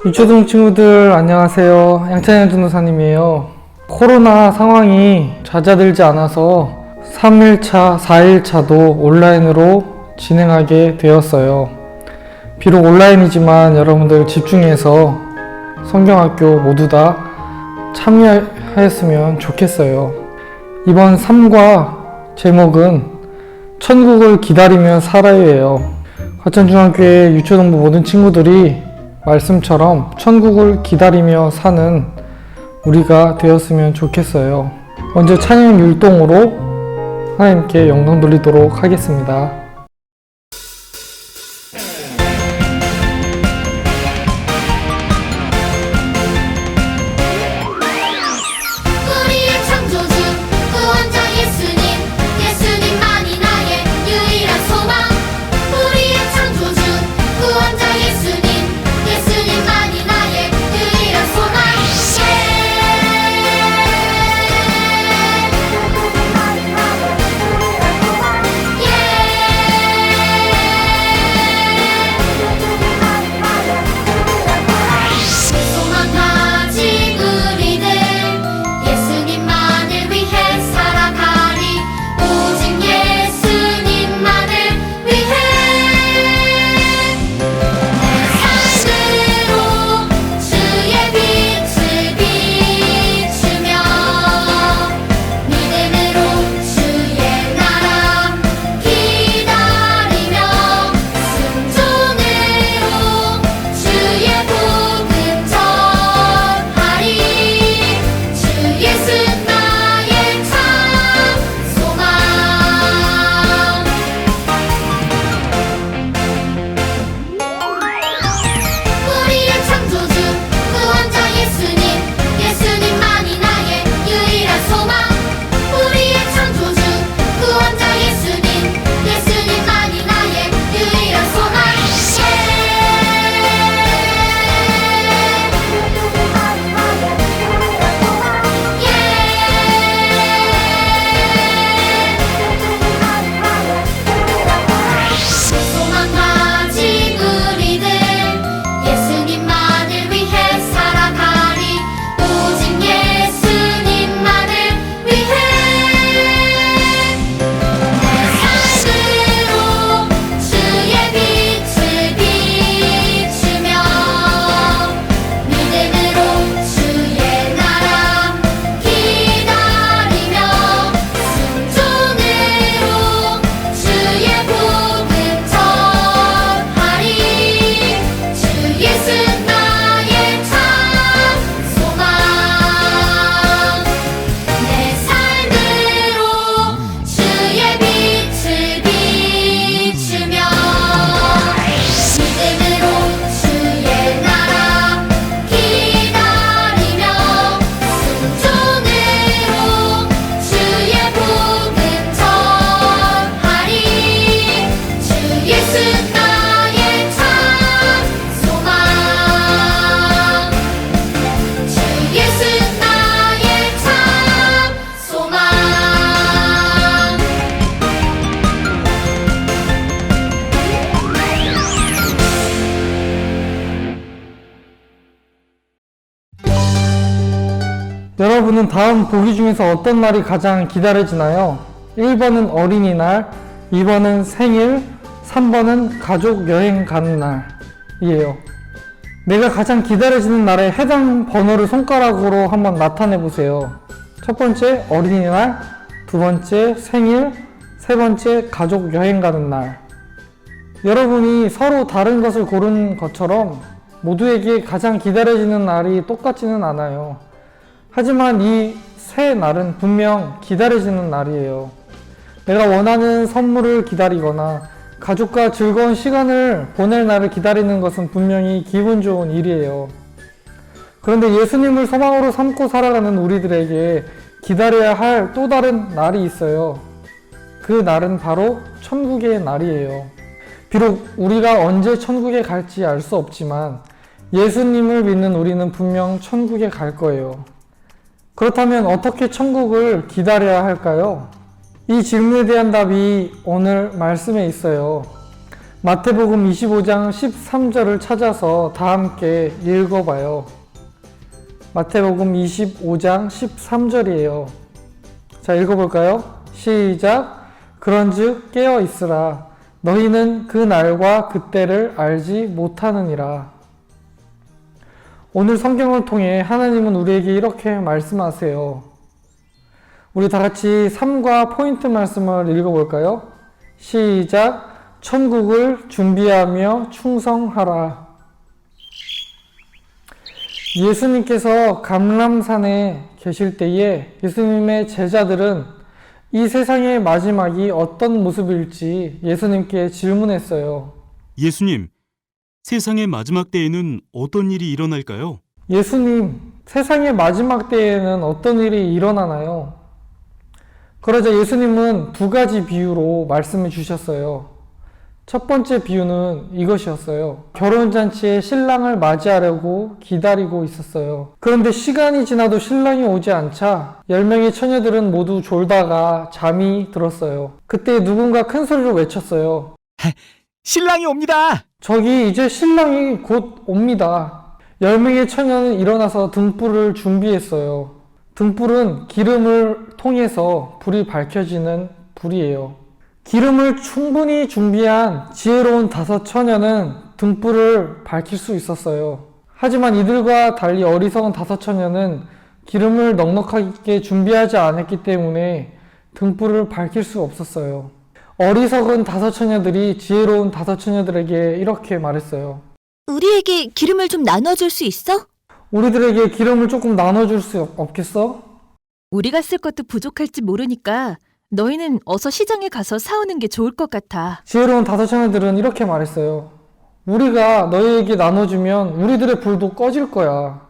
유초등 친구들 안녕하세요. 양찬현 전도사님이에요. 코로나 상황이 잦아들지 않아서 3일차, 4일차도 온라인으로 진행하게 되었어요. 비록 온라인이지만 여러분들 집중해서 성경학교 모두 다 참여하였으면 좋겠어요. 이번 3과 제목은 천국을 기다리며 살아요예요. 과천중학교의 유초등부 모든 친구들이 말씀처럼 천국을 기다리며 사는 우리가 되었으면 좋겠어요. 먼저 찬양 율동으로 하나님께 영광 돌리도록 하겠습니다. 우리의 창조주 구원자 예수님, 예수님만이 나의 유일한 소망. 우리의 창조주 구원자 예수님, 예수님만이 나의 유일한 소망. 소망 가진 우리들 예수님만을 위해 살아가리. 오직 예수님만을 위해 내 삶으로 주의 빛을 비추며 믿음으로 주의 나라 기다리며 순종으로 주의 복음 전하리. 주 예수 나의 참 소망. 우리의 창조주 구원자 예수님, 예수님만이 나의 유일한 소망. 우리의 창조주 구원자 예수님, 예수님만이 나의 유일한 소망. 소망 가진 우리들 예수님만을 위해 살아가리. 오직 예수님만을 위해 내 삶으로 주의 빛을 비추며 믿음으로 주의 나라 기다리며 순종으로 주의 복음 전하리. 주 예수 나의 참 소망. 내 삶으로 주의 빛을 비추며 믿음으로 주의 나라 기다리며 순종으로 주의 복음 전하리. 주 예수 나의 참 소망. 주 예수 나의 참 소망. 여러분은 다음 보기 중에서 어떤 날이 가장 기다려지나요? 1번은 어린이날, 2번은 생일, 3번은 가족 여행 가는 날이에요. 내가 가장 기다려지는 날에 해당 번호를 손가락으로 한번 나타내 보세요. 첫 번째 어린이날, 두 번째 생일, 세 번째 가족 여행 가는 날. 여러분이 서로 다른 것을 고른 것처럼 모두에게 가장 기다려지는 날이 똑같지는 않아요. 하지만 이 세 날은 분명 기다려지는 날이에요. 내가 원하는 선물을 기다리거나 가족과 즐거운 시간을 보낼 날을 기다리는 것은 분명히 기분 좋은 일이에요. 그런데 예수님을 소망으로 삼고 살아가는 우리들에게 기다려야 할 또 다른 날이 있어요. 그 날은 바로 천국의 날이에요. 비록 우리가 언제 천국에 갈지 알 수 없지만 예수님을 믿는 우리는 분명 천국에 갈 거예요. 그렇다면 어떻게 천국을 기다려야 할까요? 이 질문에 대한 답이 오늘 말씀에 있어요. 마태복음 25장 13절을 찾아서 다 함께 읽어봐요. 마태복음 25장 13절이에요. 자, 읽어볼까요? 시작. 그런즉 깨어 있으라. 너희는 그 날과 그때를 알지 못하느니라. 오늘 성경을 통해 하나님은 우리에게 이렇게 말씀하세요. 우리 다 같이 3과 포인트 말씀을 읽어볼까요? 시작. 천국을 준비하며 충성하라. 예수님께서 감람산에 계실 때에 예수님의 제자들은 이 세상의 마지막이 어떤 모습일지 예수님께 질문했어요. 예수님, 세상의 마지막 때에는 어떤 일이 일어날까요? 예수님, 세상의 마지막 때에는 어떤 일이 일어나나요? 그러자 예수님은 두 가지 비유로 말씀해 주셨어요. 첫 번째 비유는 이것이었어요. 결혼잔치에 신랑을 맞이하려고 기다리고 있었어요. 그런데 시간이 지나도 신랑이 오지 않자 10명의 처녀들은 모두 졸다가 잠이 들었어요. 그때 누군가 큰 소리로 외쳤어요. 신랑이 옵니다! 저기 이제 신랑이 곧 옵니다. 10명의 처녀는 일어나서 등불을 준비했어요. 등불은 기름을 통해서 불이 밝혀지는 불이에요. 기름을 충분히 준비한 지혜로운 5 처녀는 등불을 밝힐 수 있었어요. 하지만 이들과 달리 어리석은 5 처녀는 기름을 넉넉하게 준비하지 않았기 때문에 등불을 밝힐 수 없었어요. 어리석은 5 처녀들이 지혜로운 5 처녀들에게 이렇게 말했어요. 우리에게 기름을 좀 나눠줄 수 있어? 우리들에게 기름을 조금 나눠줄 수 없겠어? 우리가 쓸 것도 부족할지 모르니까 너희는 어서 시장에 가서 사오는 게 좋을 것 같아. 지혜로운 5 처녀들은 이렇게 말했어요. 우리가 너희에게 나눠주면 우리들의 불도 꺼질 거야.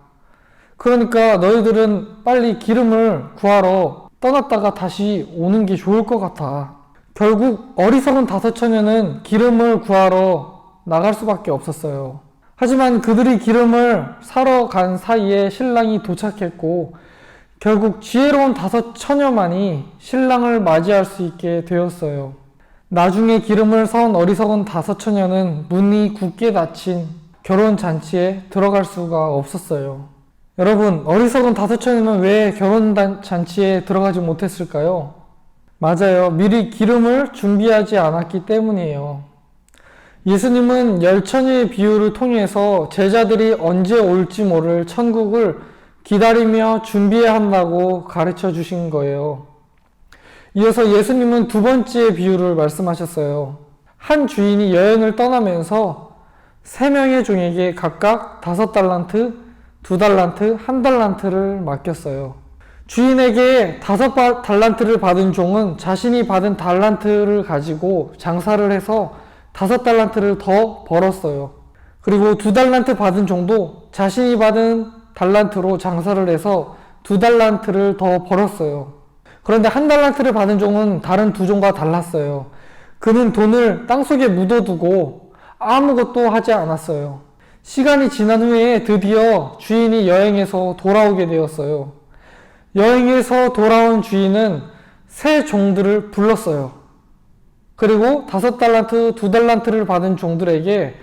그러니까 너희들은 빨리 기름을 구하러 떠났다가 다시 오는 게 좋을 것 같아. 결국 어리석은 5 처녀는 기름을 구하러 나갈 수밖에 없었어요. 하지만 그들이 기름을 사러 간 사이에 신랑이 도착했고 결국 지혜로운 5 처녀만이 신랑을 맞이할 수 있게 되었어요. 나중에 기름을 사온 어리석은 5 처녀는 문이 굳게 닫힌 결혼잔치에 들어갈 수가 없었어요. 여러분, 어리석은 5 처녀는 왜 결혼잔치에 들어가지 못했을까요? 맞아요. 미리 기름을 준비하지 않았기 때문이에요. 예수님은 10처녀의 비유를 통해서 제자들이 언제 올지 모를 천국을 기다리며 준비해야 한다고 가르쳐 주신 거예요. 이어서 예수님은 두 번째 비유를 말씀하셨어요. 한 주인이 여행을 떠나면서 3명의 종에게 각각 5달란트, 2달란트, 1달란트를 맡겼어요. 주인에게 5달란트를 받은 종은 자신이 받은 달란트를 가지고 장사를 해서 5달란트를 더 벌었어요. 그리고 2달란트 받은 종도 자신이 받은 달란트로 장사를 해서 2달란트를 더 벌었어요. 그런데 1달란트를 받은 종은 다른 2종과 달랐어요. 그는 돈을 땅속에 묻어두고 아무것도 하지 않았어요. 시간이 지난 후에 드디어 주인이 여행에서 돌아오게 되었어요. 여행에서 돌아온 주인은 새 종들을 불렀어요. 그리고 5달란트, 2달란트를 받은 종들에게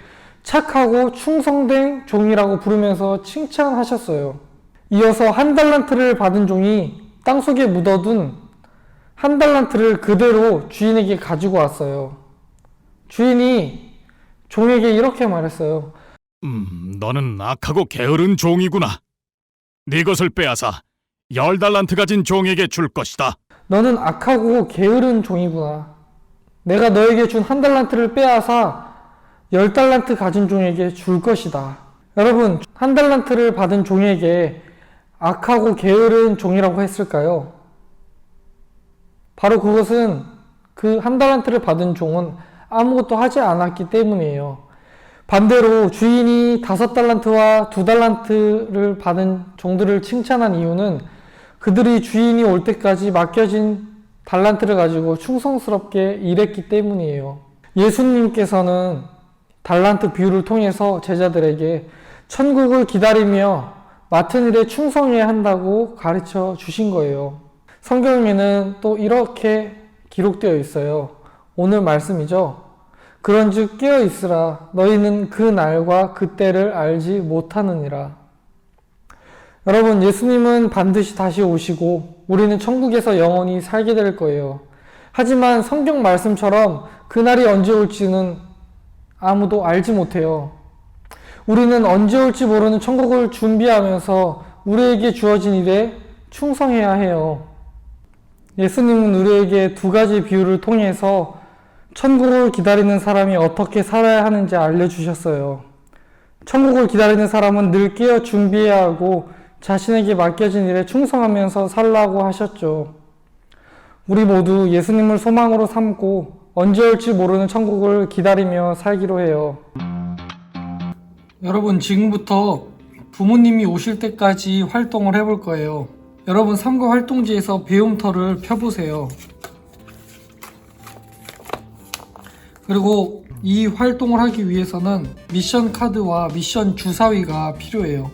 착하고 충성된 종이라고 부르면서 칭찬하셨어요. 이어서 1달란트를 받은 종이 땅속에 묻어둔 1달란트를 그대로 주인에게 가지고 왔어요. 주인이 종에게 이렇게 말했어요. 너는 악하고 게으른 종이구나. 네 것을 빼앗아 10달란트 가진 종에게 줄 것이다. 너는 악하고 게으른 종이구나. 내가 너에게 준 1달란트를 빼앗아 10달란트 가진 종에게 줄 것이다. 여러분, 1달란트를 받은 종에게 악하고 게으른 종이라고 했을까요? 바로 그것은 그 1달란트를 받은 종은 아무것도 하지 않았기 때문이에요. 반대로 주인이 5달란트와 2달란트를 받은 종들을 칭찬한 이유는 그들이 주인이 올 때까지 맡겨진 달란트를 가지고 충성스럽게 일했기 때문이에요. 예수님께서는 달란트 비유를 통해서 제자들에게 천국을 기다리며 맡은 일에 충성해야 한다고 가르쳐 주신 거예요. 성경에는 또 이렇게 기록되어 있어요. 오늘 말씀이죠. 그런즉 깨어 있으라. 너희는 그 날과 그 때를 알지 못하느니라. 여러분, 예수님은 반드시 다시 오시고 우리는 천국에서 영원히 살게 될 거예요. 하지만 성경 말씀처럼 그날이 언제 올지는 아무도 알지 못해요. 우리는 언제 올지 모르는 천국을 준비하면서 우리에게 주어진 일에 충성해야 해요. 예수님은 우리에게 두 가지 비유를 통해서 천국을 기다리는 사람이 어떻게 살아야 하는지 알려주셨어요. 천국을 기다리는 사람은 늘 깨어 준비해야 하고 자신에게 맡겨진 일에 충성하면서 살라고 하셨죠. 우리 모두 예수님을 소망으로 삼고 언제 올지 모르는 천국을 기다리며 살기로 해요. 여러분, 지금부터 부모님이 오실 때까지 활동을 해볼 거예요. 여러분, 삼가 활동지에서 배움터를 펴보세요. 그리고 이 활동을 하기 위해서는 미션 카드와 미션 주사위가 필요해요.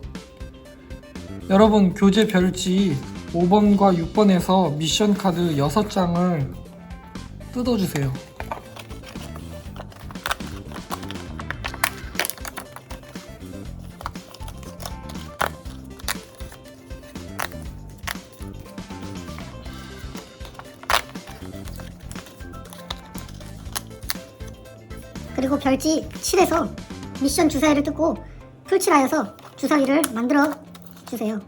여러분, 교재 별지 5번과 6번에서 미션 카드 6장을 뜯어주세요. 그리고 별지 7에서 미션 주사위를 뜯고 풀칠하여서 주사위를 만들어 주세요.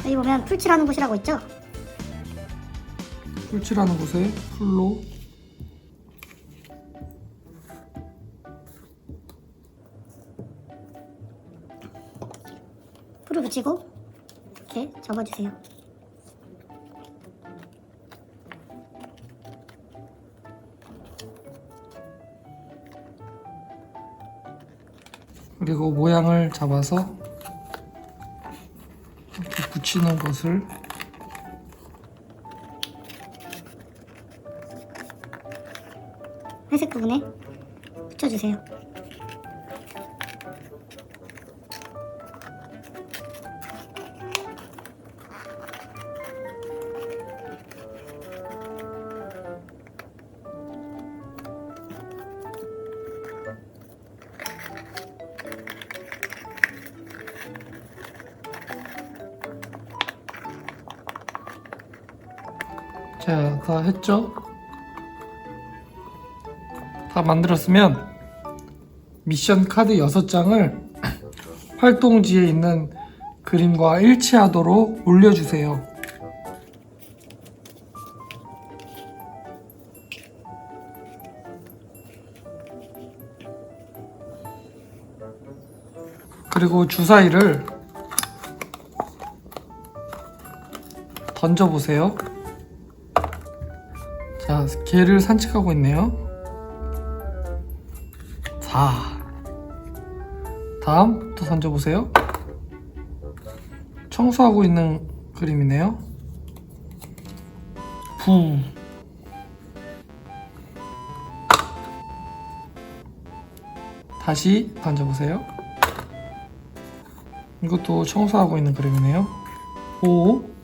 여기 보면 풀칠하는 곳이라고 있죠? 풀칠하는 곳에 풀로 풀을 붙이고 이렇게 접어주세요. 그리고 모양을 잡아서 이렇게 붙이는 것을 회색 부분에 붙여주세요. 자, 다 했죠? 다 만들었으면 미션 카드 6장을 활동지에 있는 그림과 일치하도록 올려주세요. 그리고 주사위를 던져보세요. 자, 개를 산책하고 있네요. 4. 다음 또 던져보세요. 청소하고 있는 그림이네요. 9. 다시 던져보세요. 이것도 청소하고 있는 그림이네요. 5.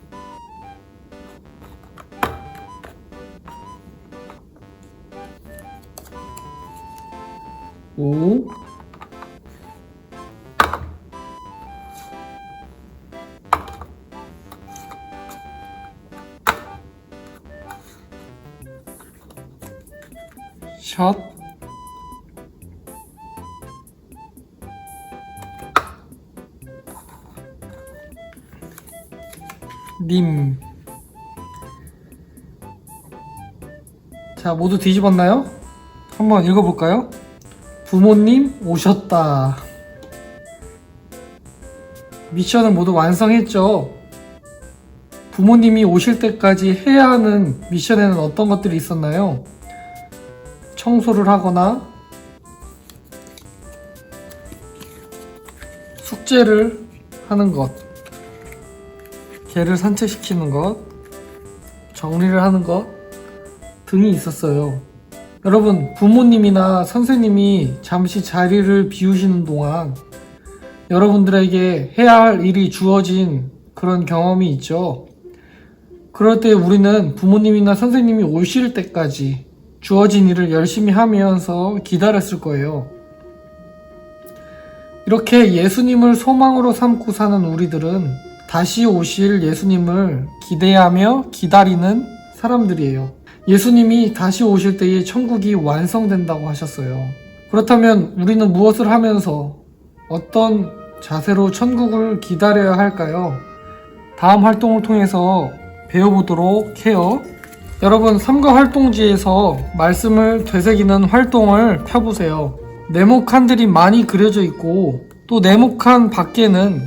5. 10. 님. 자, 모두 뒤집었나요? 한번 읽어볼까요? 부모님 오셨다. 미션을 모두 완성했죠? 부모님이 오실 때까지 해야 하는 미션에는 어떤 것들이 있었나요? 청소를 하거나 숙제를 하는 것, 개를 산책시키는 것, 정리를 하는 것 등이 있었어요. 여러분, 부모님이나 선생님이 잠시 자리를 비우시는 동안 여러분들에게 해야 할 일이 주어진 그런 경험이 있죠. 그럴 때 우리는 부모님이나 선생님이 오실 때까지 주어진 일을 열심히 하면서 기다렸을 거예요. 이렇게 예수님을 소망으로 삼고 사는 우리들은 다시 오실 예수님을 기대하며 기다리는 사람들이에요. 예수님이 다시 오실 때에 천국이 완성된다고 하셨어요. 그렇다면 우리는 무엇을 하면서 어떤 자세로 천국을 기다려야 할까요? 다음 활동을 통해서 배워보도록 해요. 여러분, 삼가 활동지에서 말씀을 되새기는 활동을 펴보세요. 네모칸들이 많이 그려져 있고 또 네모칸 밖에는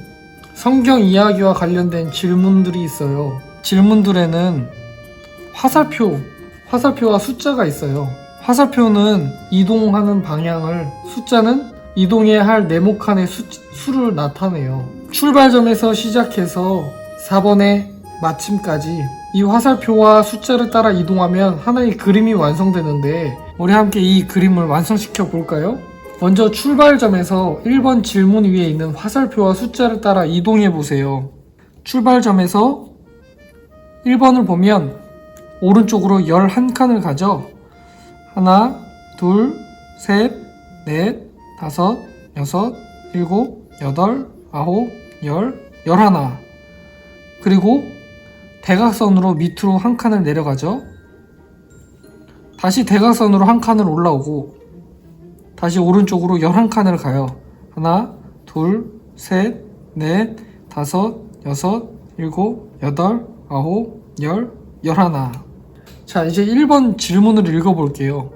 성경 이야기와 관련된 질문들이 있어요. 질문들에는 화살표와 숫자가 있어요. 화살표는 이동하는 방향을, 숫자는 이동해야 할 네모칸의 수를 나타내요. 출발점에서 시작해서 4번의 마침까지 이 화살표와 숫자를 따라 이동하면 하나의 그림이 완성되는데, 우리 함께 이 그림을 완성시켜 볼까요? 먼저 출발점에서 1번 질문 위에 있는 화살표와 숫자를 따라 이동해 보세요. 출발점에서 1번을 보면 오른쪽으로 11칸을 가죠. 하나, 둘, 셋, 넷, 다섯, 여섯, 일곱, 여덟, 아홉, 열, 11. 그리고 대각선으로 밑으로 한 칸을 내려가죠. 다시 대각선으로 한 칸을 올라오고 다시 오른쪽으로 11칸을 가요. 하나, 둘, 셋, 넷, 다섯, 여섯, 일곱, 여덟, 아홉, 열, 11. 자, 이제 1번 질문을 읽어볼게요.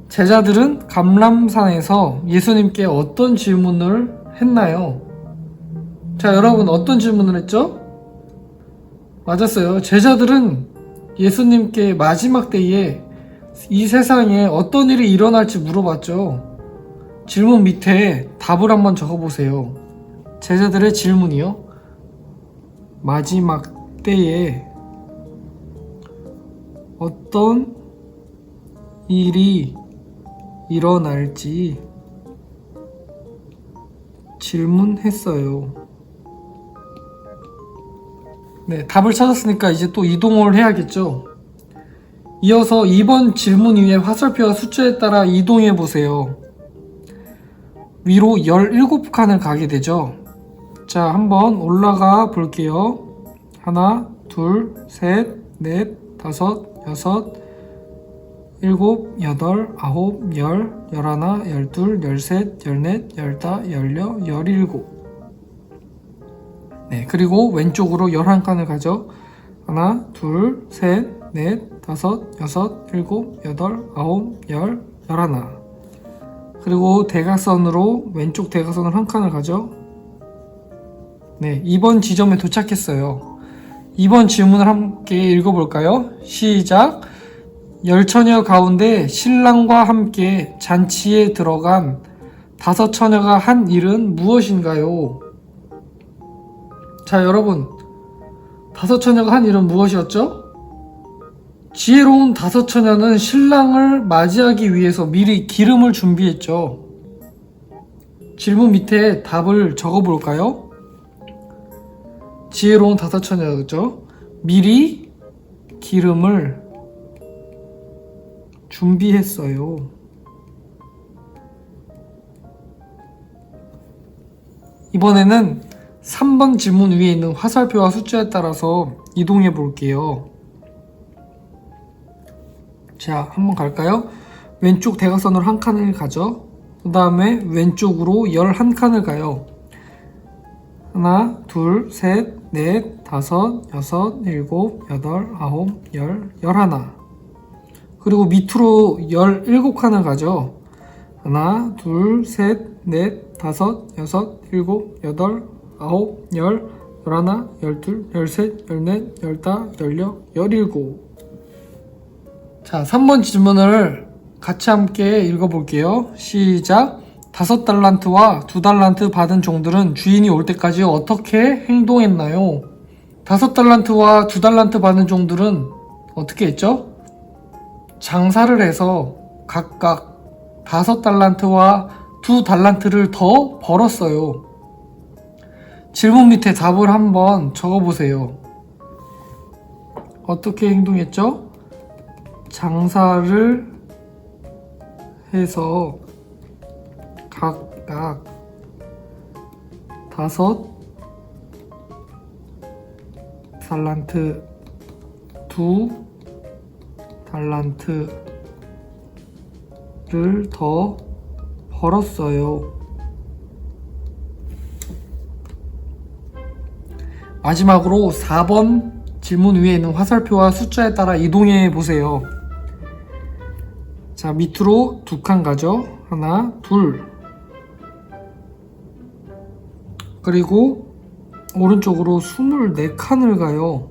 제자들은 감람산에서 예수님께 어떤 질문을 했나요? 자, 여러분, 어떤 질문을 했죠? 맞았어요. 제자들은 예수님께 마지막 때에 이 세상에 어떤 일이 일어날지 물어봤죠. 질문 밑에 답을 한번 적어보세요. 제자들의 질문이요. 마지막 때에 어떤 일이 일어날지 질문했어요. 네, 답을 찾았으니까 이제 또 이동을 해야겠죠. 이어서 2번 질문 위에 화살표와 숫자에 따라 이동해 보세요. 위로 17칸을 가게 되죠. 자, 한번 올라가 볼게요. 하나, 둘, 셋, 넷, 다섯, 여섯, 일곱, 여덟, 아홉, 열, 11, 12, 13, 14, 15, 16, 17. 네, 그리고 왼쪽으로 11칸을 가죠. 하나, 둘, 셋, 넷, 다섯, 여섯, 일곱, 여덟, 아홉, 열, 11. 그리고 대각선으로 왼쪽 대각선으로 한 칸을 가죠. 네, 2번 지점에 도착했어요. 2번 질문을 함께 읽어볼까요? 시작! 열처녀 가운데 신랑과 함께 잔치에 들어간 5처녀가 한 일은 무엇인가요? 자, 여러분, 5처녀가 한 일은 무엇이었죠? 지혜로운 5처녀는 신랑을 맞이하기 위해서 미리 기름을 준비했죠. 질문 밑에 답을 적어볼까요? 지혜로운 5처녀죠. 미리 기름을 준비했어요. 이번에는 3번 질문 위에 있는 화살표와 숫자에 따라서 이동해 볼게요. 자, 한번 갈까요? 왼쪽 대각선으로 한 칸을 가죠. 그 다음에 왼쪽으로 11칸을 가요. 하나, 둘, 셋, 넷, 다섯, 여섯, 일곱, 여덟, 아홉, 열, 11. 그리고 밑으로 17칸을 가죠. 하나, 둘, 셋, 넷, 다섯, 여섯, 일곱, 여덟, 아홉, 열, 11, 12, 13, 14, 15, 16, 17. 자, 3번 질문을 같이 함께 읽어볼게요. 시작! 5달란트와 2달란트 받은 종들은 주인이 올 때까지 어떻게 행동했나요? 5달란트와 2달란트 받은 종들은 어떻게 했죠? 장사를 해서 각각 5달란트와 2달란트를 더 벌었어요. 질문 밑에 답을 한번 적어보세요. 어떻게 행동했죠? 장사를 해서 각각 5달란트, 2달란트를 더 벌었어요. 마지막으로 4번 질문 위에 있는 화살표와 숫자에 따라 이동해 보세요. 자, 밑으로 2칸 가죠. 하나, 둘. 그리고 오른쪽으로 24칸을 가요.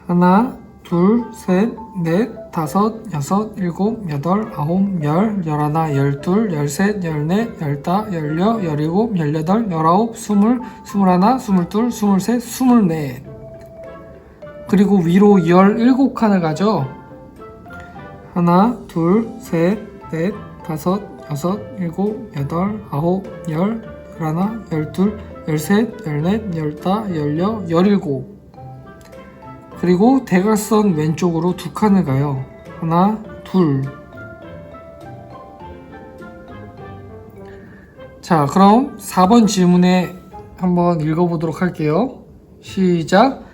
하나, 둘, 셋, 넷, 다섯, 여섯, 일곱, 여덟, 아홉, 열, 열하나, 열둘, 열셋, 열넷, 열다, 열여, 열일곱, 열여덟, 열아홉, 스물, 스물하나, 스물둘, 스물셋, 스물넷. 그리고 위로 17칸을 가죠. 하나, 둘, 셋, 넷, 다섯, 여섯, 일곱, 여덟, 아홉, 열, 열하나, 열둘, 열셋, 열넷, 열다, 열여, 열일곱. 그리고 대각선 왼쪽으로 2칸을 가요. 하나, 둘. 자, 그럼 4번 질문에 한번 읽어보도록 할게요. 시작.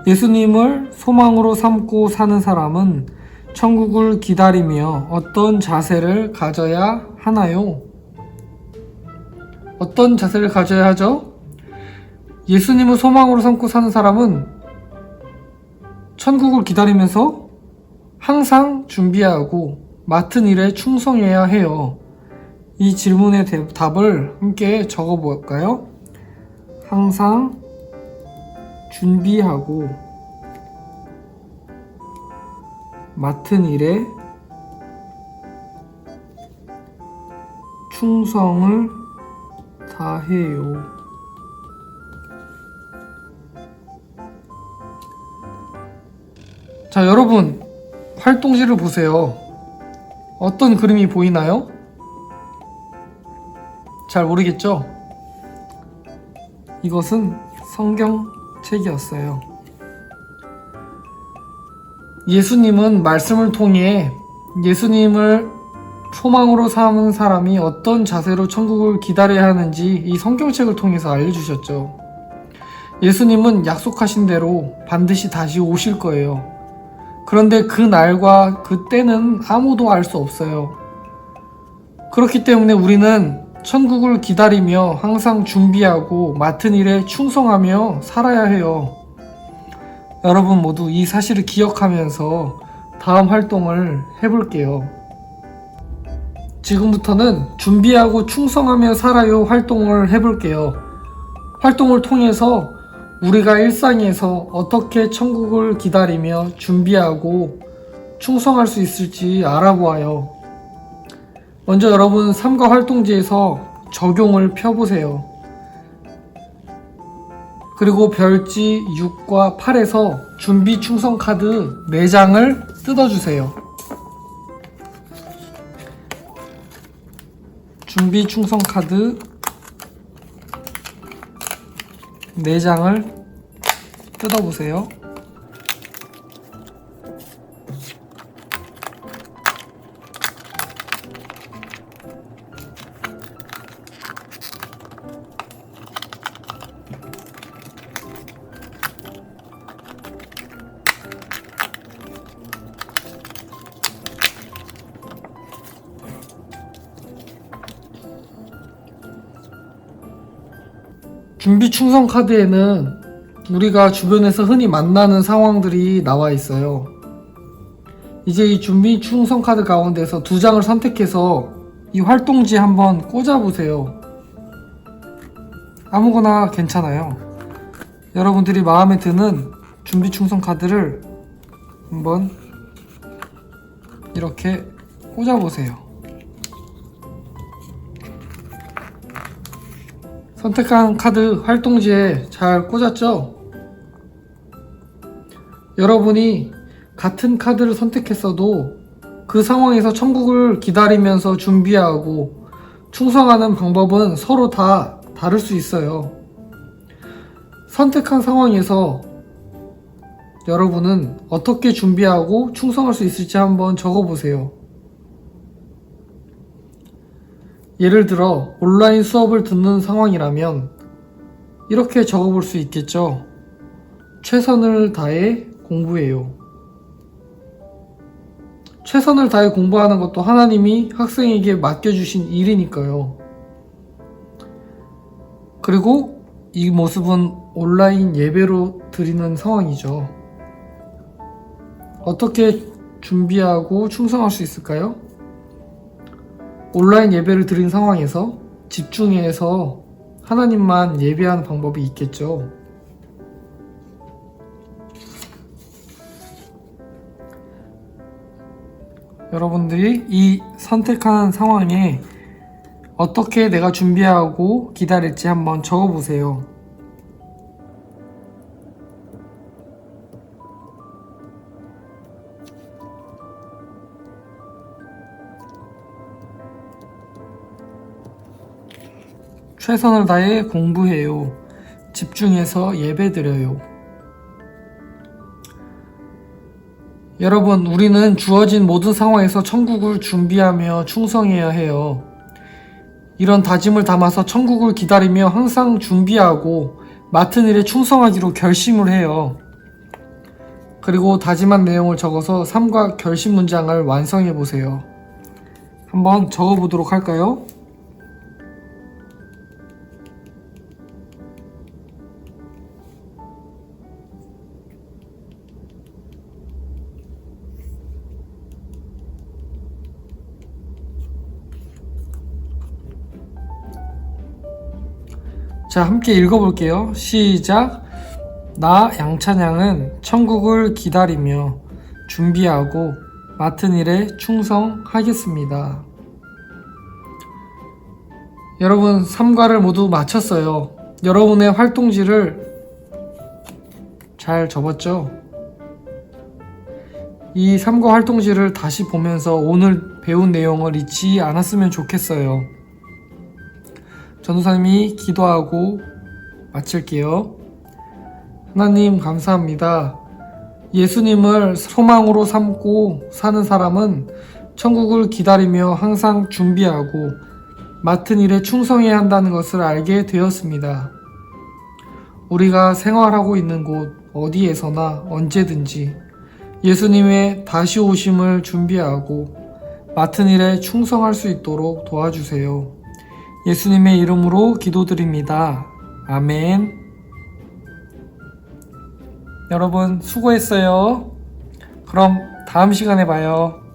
예수님을 소망으로 삼고 사는 사람은 천국을 기다리며 어떤 자세를 가져야 하나요? 어떤 자세를 가져야 하죠? 예수님을 소망으로 삼고 사는 사람은 천국을 기다리면서 항상 준비하고 맡은 일에 충성해야 해요. 이 질문의 답을 함께 적어볼까요? 항상 준비하고 맡은 일에 충성을 다해요. 자, 여러분 활동지를 보세요. 어떤 그림이 보이나요? 잘 모르겠죠? 이것은 성경책이었어요. 예수님은 말씀을 통해 예수님을 소망으로 삼은 사람이 어떤 자세로 천국을 기다려야 하는지 이 성경책을 통해서 알려주셨죠. 예수님은 약속하신 대로 반드시 다시 오실 거예요. 그런데 그 날과 그 때는 아무도 알 수 없어요. 그렇기 때문에 우리는 천국을 기다리며 항상 준비하고 맡은 일에 충성하며 살아야 해요. 여러분 모두 이 사실을 기억하면서 다음 활동을 해볼게요. 지금부터는 준비하고 충성하며 살아요 활동을 해볼게요. 활동을 통해서 우리가 일상에서 어떻게 천국을 기다리며 준비하고 충성할 수 있을지 알아보아요. 먼저 여러분 삶과 활동지에서 적용을 펴보세요. 그리고 별지 6과 8에서 준비 충성 카드 4장을 뜯어주세요. 준비 충성 카드 4장을 뜯어보세요. 준비 충성 카드에는 우리가 주변에서 흔히 만나는 상황들이 나와 있어요. 이제 이 준비 충성 카드 가운데서 2장을 선택해서 이 활동지에 한번 꽂아보세요. 아무거나 괜찮아요. 여러분들이 마음에 드는 준비 충성 카드를 한번 이렇게 꽂아보세요. 선택한 카드 활동지에 잘 꽂았죠? 여러분이 같은 카드를 선택했어도 그 상황에서 천국을 기다리면서 준비하고 충성하는 방법은 서로 다 다를 수 있어요. 선택한 상황에서 여러분은 어떻게 준비하고 충성할 수 있을지 한번 적어보세요. 예를 들어 온라인 수업을 듣는 상황이라면 이렇게 적어볼 수 있겠죠. 최선을 다해 공부해요. 최선을 다해 공부하는 것도 하나님이 학생에게 맡겨주신 일이니까요. 그리고 이 모습은 온라인 예배로 드리는 상황이죠. 어떻게 준비하고 충성할 수 있을까요? 온라인 예배를 드린 상황에서 집중해서 하나님만 예배하는 방법이 있겠죠. 여러분들이 이 선택한 상황에 어떻게 내가 준비하고 기다릴지 한번 적어보세요. 최선을 다해 공부해요. 집중해서 예배드려요. 여러분, 우리는 주어진 모든 상황에서 천국을 준비하며 충성해야 해요. 이런 다짐을 담아서 천국을 기다리며 항상 준비하고 맡은 일에 충성하기로 결심을 해요. 그리고 다짐한 내용을 적어서 삶과 결심 문장을 완성해 보세요. 한번 적어보도록 할까요? 자, 함께 읽어볼게요. 시작. 나 양찬양은 천국을 기다리며 준비하고 맡은 일에 충성하겠습니다. 여러분, 3과를 모두 마쳤어요. 여러분의 활동지를 잘 접었죠? 이 3과 활동지를 다시 보면서 오늘 배운 내용을 잊지 않았으면 좋겠어요. 전도사님이 기도하고 마칠게요. 하나님 감사합니다. 예수님을 소망으로 삼고 사는 사람은 천국을 기다리며 항상 준비하고 맡은 일에 충성해야 한다는 것을 알게 되었습니다. 우리가 생활하고 있는 곳 어디에서나 언제든지 예수님의 다시 오심을 준비하고 맡은 일에 충성할 수 있도록 도와주세요. 예수님의 이름으로 기도드립니다. 아멘. 여러분 수고했어요. 그럼 다음 시간에 봐요.